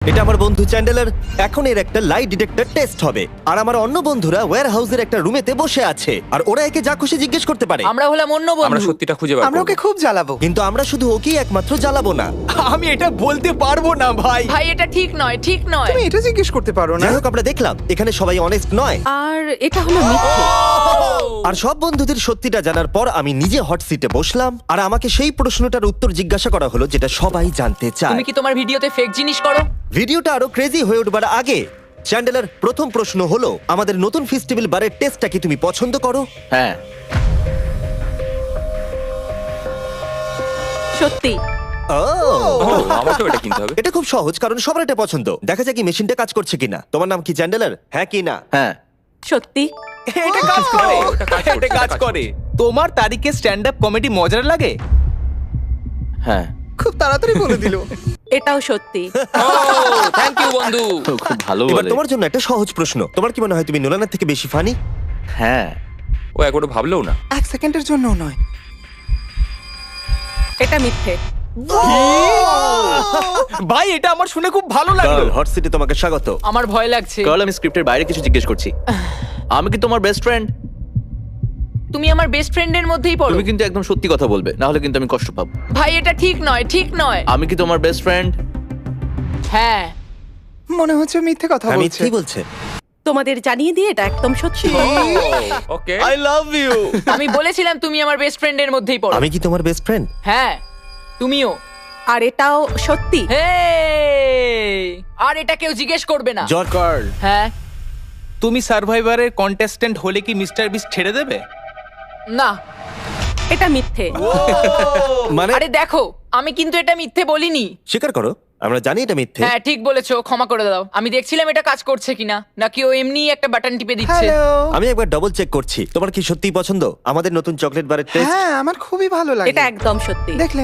এটা আমার বন্ধু চ্যান্ডেলার। এখন এর একটা লাই ডিটেক্টর টেস্ট হবে, আর আমার অন্য বন্ধুরা ওয়্যার হাউসের একটা রুমেতে বসে আছে, আর ওরা একে যা খুশি জিজ্ঞেস করতে পারে। আমরা হলাম অন্য আমরা বন্ধু। সত্যিটা খুঁজে বার আমরা করব। ওকে খুব জ্বালাবো। কিন্তু আমরা শুধু ওকেই একমাত্র জ্বালাবো না। আমি এটা বলতে পারবো না ভাই। ভাই এটা ঠিক নয়, ঠিক নয়। তুমি এটা জিজ্ঞেস করতে পারো না। যাই হোক, আমরা দেখলাম এখানে সবাই অনেস্ট নয়, আর এটা হলো মিথ্যে। আর সব বন্ধুদের সত্যিটা জানার পর আমি নিজে হট সিটে বসলাম, আর আমাকে সেই প্রশ্নটার উত্তর জিজ্ঞাসা করা হলো যেটা সবাই জানতে চায়। তুমি কি তোমার ভিডিওতে ফেক জিনিস করো? ভিডিওটা আরো ক্রেজি হয়ে উঠবার আগে চ্যান্ডেলার, প্রথম প্রশ্ন হলো আমাদের নতুন ফেস্টিভ্যাল বারের টেস্টটা কি তুমি পছন্দ করো? হ্যাঁ। সত্যি। ও, আমাকেও এটা কিনতে হবে। এটা খুব সহজ, কারণ সবার এটা পছন্দ। দেখা যাক কি মেশিনটা কাজ করছে কিনা। তোমার নাম কি চ্যান্ডেলার? হ্যাঁ কি না? হ্যাঁ, সত্যি। এটা কাজ করে। এটা কাজ করে। তোমার তারিখে স্ট্যান্ড আপ কমেডি মজার লাগে? হ্যাঁ। খুব তাড়াতাড়ি বলে দিল। এটাও সত্যি। থ্যাংক ইউ বন্ধু। খুব ভালো এবার বলে। তোমার জন্য একটা সহজ প্রশ্ন। তোমার কি মনে হয় তুমি নোলানের থেকে বেশি ফানি? হ্যাঁ। ও একবারও ভাবলেও না। এক সেকেন্ডের জন্যও নয়। এটা মিথ্যে। ভাই এটা আমার শুনে খুব ভালো লাগলো। হট সিটে তোমাকে স্বাগত। আমার ভয় লাগছে। কারণ আমি স্ক্রিপ্টের বাইরে কিছু জিজ্ঞেস করছি। আমি কি তোমার বেস্ট ফ্রেন্ড? তুমি আমার বেস্ট ফ্রেন্ডের মধ্যেই পড়ো। তুমি কিন্তু একদম সত্যি কথা বলবে, না হলে কিন্তু আমি কষ্ট পাবো। ভাই এটা ঠিক নয়, ঠিক নয়। আমি কি তোমার বেস্ট ফ্রেন্ড? হ্যাঁ। মনে হচ্ছে মিথ্যে কথা আমি বলছে। কি বলছে? তোমাদের জানিয়ে দিয়ে এটা একদম সত্যি। ওকে। I love you. আমি বলেছিলাম তুমি আমার বেস্ট ফ্রেন্ডের মধ্যেই পড়ো। আমি কি তোমার বেস্ট ফ্রেন্ড? হ্যাঁ, তুমিও। আর এটাও সত্যি। হেই! আর এটা কেউ জিজ্ঞেস করবে না। জর্জ। কার্ল, হ্যাঁ। তুমি সার্ভাইভারের কন্টেস্ট্যান্ট হলে কি মিস্টার বিস্ট ছেড়ে দেবে? না। এটা মিথ্যে। মানে আরে দেখো, আমি কিন্তু এটা মিথ্যে বলিনি। স্বীকার করো, আমরা জানি এটা মিথ্যে। হ্যাঁ ঠিক বলেছো, ক্ষমা করে দাও। আমি দেখছিলাম এটা কাজ করছে কিনা, নাকি ও এমনি একটা বাটন টিপে দিচ্ছে। হ্যালো। আমি একবার ডবল চেক করছি। তোমার কি সত্যিই পছন্দ আমাদের নতুন চকলেট বারের টেস্ট? হ্যাঁ, আমার খুবই ভালো লাগে। এটা একদম সত্যি। দেখলে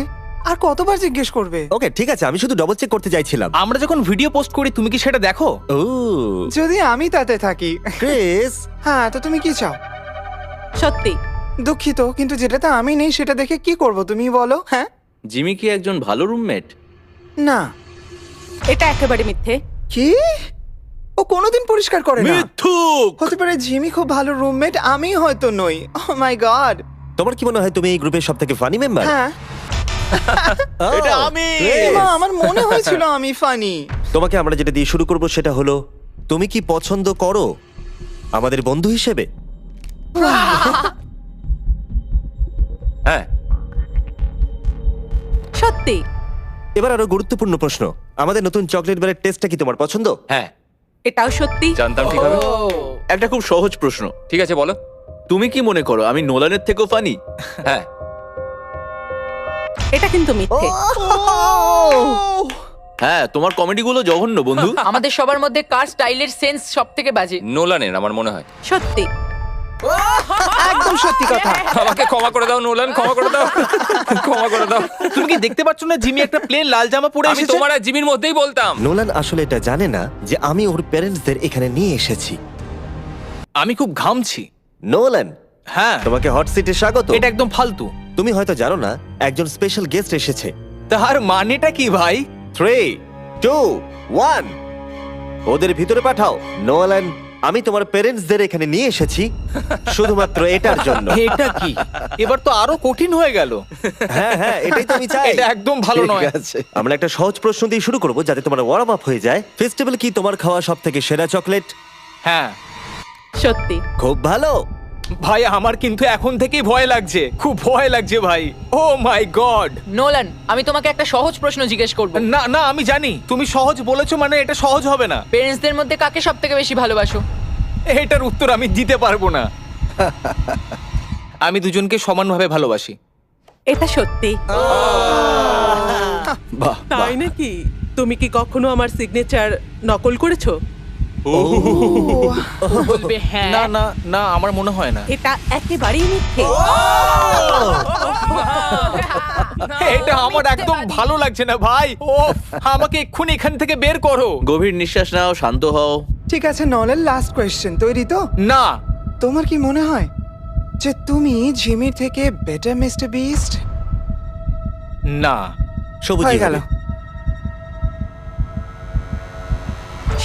আর কতবার জিজ্ঞেস করবে? ওকে ঠিক আছে, আমি শুধু ডবল চেক করতে চাইছিলাম। আমরা যখন ভিডিও পোস্ট করি তুমি কি সেটা দেখো? ও যদি আমি তাতে থাকি। ক্রিস, হ্যাঁ, তো তুমি কি চাও? সত্যি। দুঃখিত, কিন্তু যেটাতে আমি নেই সেটা দেখে কি করব তুমি বলো? হ্যাঁ, জিমি কি একজন ভালো রুমমেট? না। এটা একেবারে মিথ্যে। কি? ও কোনোদিন পরিষ্কার করে না। মিথ্যুক। হতে পারে জিমি খুব ভালো রুমমেট, আমি হয়তো নই। ও মাই গড। তোমার কি মনে হয় তুমি এই গ্রুপের সবথেকে ফানি মেম্বার? হ্যাঁ, এটা আমি। এমা, আমার মনে হয়েছিল আমি ফানি। তোমাকে আমরা যেটা দিয়ে শুরু করব সেটা হলো, তুমি কি পছন্দ করো আমাদের বন্ধু হিসেবে? হ্যাঁ। সত্যি। এবার আরো গুরুত্বপূর্ণ প্রশ্ন, আমাদের নতুন চকলেট বারের টেস্টটা কি তোমার পছন্দ? হ্যাঁ, এটাও সত্যি। জানতাম ঠিক হবে। একটা খুব সহজ প্রশ্ন। ঠিক আছে বলো। তুমি কি মনে করো আমি নোলানের থেকেও ফানি? হ্যাঁ। এটা কিন্তু মিথ্যে। হ্যাঁ, তোমার কমেডিগুলো জঘন্য বন্ধু। আমাদের সবার মধ্যে কার স্টাইলের সেন্স সব থেকে বাজে? নোলানের আমার মনে হয়। সত্যি। একদম সত্যি কথা। আমাকে ক্ষমা করে দাও নোলান, ক্ষমা করে দাও। ক্ষমা করে দাও। তুমি কি দেখতে পাচ্ছ না জিমি একটা প্লেন লাল জামা পরে আমি এসেছে? তোমার আর জিমির মধ্যেই বলতাম। নোলান আসলে এটা জানে না যে আমি ওর প্যারেন্টসদের এখানে নিয়ে এসেছি। আমি খুব ঘামছি। নোলান, হ্যাঁ, তোমাকে হট সিটে স্বাগত। এটা একদম ফালতু। তুমি হয়তো জানো না একজন স্পেশাল গেস্ট এসেছে। তার মানেটা কি ভাই? 3, 2, 1 ওদের ভিতরে পাঠাও। নোলান, আমি তোমার প্যারেন্টসদের এখানে নিয়ে এসেছি শুধুমাত্র এটার জন্য। এটা কি? এবার তো আরো কঠিন হয়ে গেল। হ্যাঁ হ্যাঁ, এটাই তো আমি চাই। এটা একদম ভালো ঠিক নয়। আছে, আমরা একটা সহজ প্রশ্ন দিয়ে শুরু করব যাতে তোমার ওয়ার্ম আপ হয়ে যায়। ফেস্টিভ্যাল কি তোমার খাওয়া সবথেকে সেরা চকলেট? হ্যাঁ সত্যি। খুব ভালো। ভাই, আমার কিন্তু এখন থেকেই ভয় লাগছে, খুব ভয় লাগছে ভাই। ও মাই গড। নোলান, আমি তোমাকে একটা সহজ প্রশ্ন জিজ্ঞেস করব। না না, আমি জানি তুমি সহজ বলেছো মানে এটা সহজ হবে না। পেরেন্টসদের মধ্যে কাকে সব থেকে বেশি ভালোবাসো? এটার উত্তর আমি দিতে পারবো না। আমি দুজনকে সমানভাবে ভালোবাসি। এটা সত্যি। বাহ, তাই নাকি? তুমি কি কখনো আমার সিগনেচার নকল করেছো? বলবে হ্যাঁ। না না না, আমার মনে হয় না। এটা একেবারেই মিথ্যে। এটা আমার একদম ভালো লাগছে না ভাই। ও, আমাকে এক্ষুনি এখান থেকে বের করো। গভীর নিঃশ্বাস নাও, শান্ত হও। ঠিক আছে, নলের লাস্ট কোয়েশ্চেন, তৈরি তো? না। তোমার কি মনে হয় যে তুমি জিমির থেকে বেটার মিস্টার বিস্ট? না। সবুজ হয়ে গেল।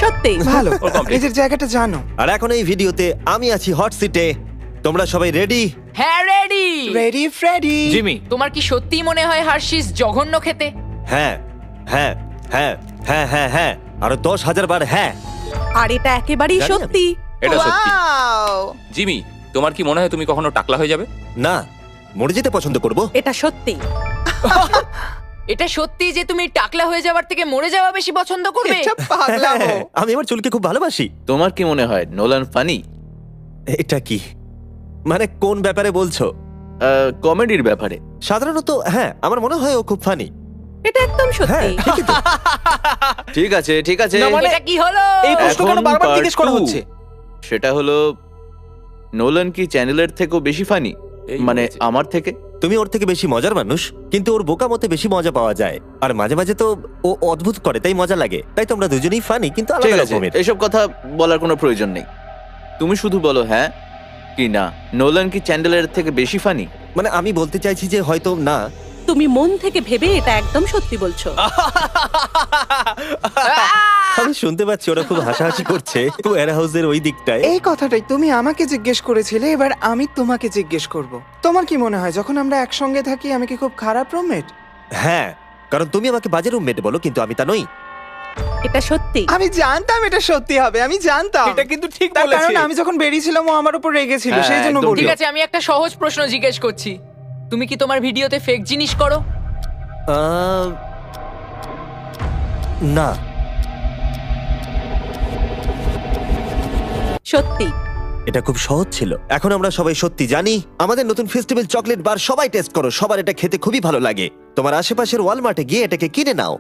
সত্যি ভালো ওর complete। নিজের জায়গাটা জানো। আর এখন এই ভিডিওতে আমি আছি হট সিটে। তোমরা সবাই রেডি? হ্যাঁ রেডি। Ready Freddie. জিমি, তোমার কি সত্যিই মনে হয় হার্শিস জঘন্য খেতে? হ্যাঁ হ্যাঁ হ্যাঁ হ্যাঁ হ্যাঁ হ্যাঁ আরো 10,000 বার হ্যাঁ। আর এটা একেবারেই জানি আমি। সত্যি। এটা সত্যি। Wow! জিমি, তোমার কি মনে হয় তুমি কখনো টাকলা হয়ে যাবে? না, মরে যেতে পছন্দ করব। এটা সত্যি। এটা সত্যি যে তুমি টাকলা হয়ে যাওয়ার থেকে মরে যাওয়া বেশি পছন্দ করবে? এটা পাগলামো। আমি আমার চুলকে খুব ভালোবাসি। তোমার কি মনে হয় নোলান ফানি? এটা কি মানে কোন ব্যাপারে বলছো? কমেডির ব্যাপারে। সাধারণত হ্যাঁ, আমার মনে হয় ও খুব ফানি। এটা একদম হ্যাঁ সত্যি। ঠিকই তো। ঠিক আছে ঠিক আছে, না, মানে- এটা কি হলো? এই প্রশ্ন কেন এখন বারবার part জিজ্ঞেস করা 2 হচ্ছে? সেটা হলো নোলান কি চ্যানেলের থেকেও বেশি ফানি? এই মানে হয়েছে। আমার থেকে? তুমি ওর থেকে বেশি মজার মানুষ, কিন্তু ওর বোকা মতে বেশি মজা পাওয়া যায়। আর মাঝে মাঝে তো ও অদ্ভুত করে, তাই মজা লাগে। তাই তোমরা দুজনেই ফানি, কিন্তু ঠিক আলাদা আছে, রকমের। এসব কথা বলার কোনো প্রয়োজন নেই। তুমি শুধু বলো হ্যাঁ কি না, নোলান কি চ্যান্ডেলের থেকে বেশি ফানি? মানে আমি বলতে চাইছি যে হয়তো না। তুমি মন থেকে ভেবে এটা একদম সত্যি বলছো। আমি শুনতে পাচ্ছি ওরা খুব হাসাহাসি করছে ওয়্যার হাউসের ওই দিকটায়। এই কথাটাই তুমি আমাকে জিজ্ঞেস করেছিলে, এবার আমি তোমাকে জিজ্ঞেস করব। তোমার কি মনে হয় যখন আমরা একসঙ্গে থাকি আমি কি খুব খারাপ রুমমেট? হ্যাঁ, কারণ তুমি আমাকে বাজে রুমমেট বলো, কিন্তু আমি তা নই। এটা সত্যি। আমি জানতাম এটা সত্যি হবে, আমি জানতাম। এটা কিন্তু ঠিক তার বলেছে। কারণ আমি যখন বেরিয়েছিলাম ও আমার উপর রেগেছিল, হ্যাঁ, সেই জন্য একদম বললো। ঠিক আছে, আমি একটা সহজ প্রশ্ন জিজ্ঞেস করছি। তুমি কি তোমার ভিডিওতে ফেক জিনিস করো? আহ, না। সত্যি। এটা খুব সহজ ছিল। এখন আমরা সবাই সত্যি জানি। আমাদের নতুন ফেস্টিভ্যাল চকলেট বার সবাই টেস্ট করো, সবার এটা খেতে খুবই ভালো লাগে। তোমার আশেপাশের ওয়ালমার্টে গিয়ে এটাকে কিনে নাও।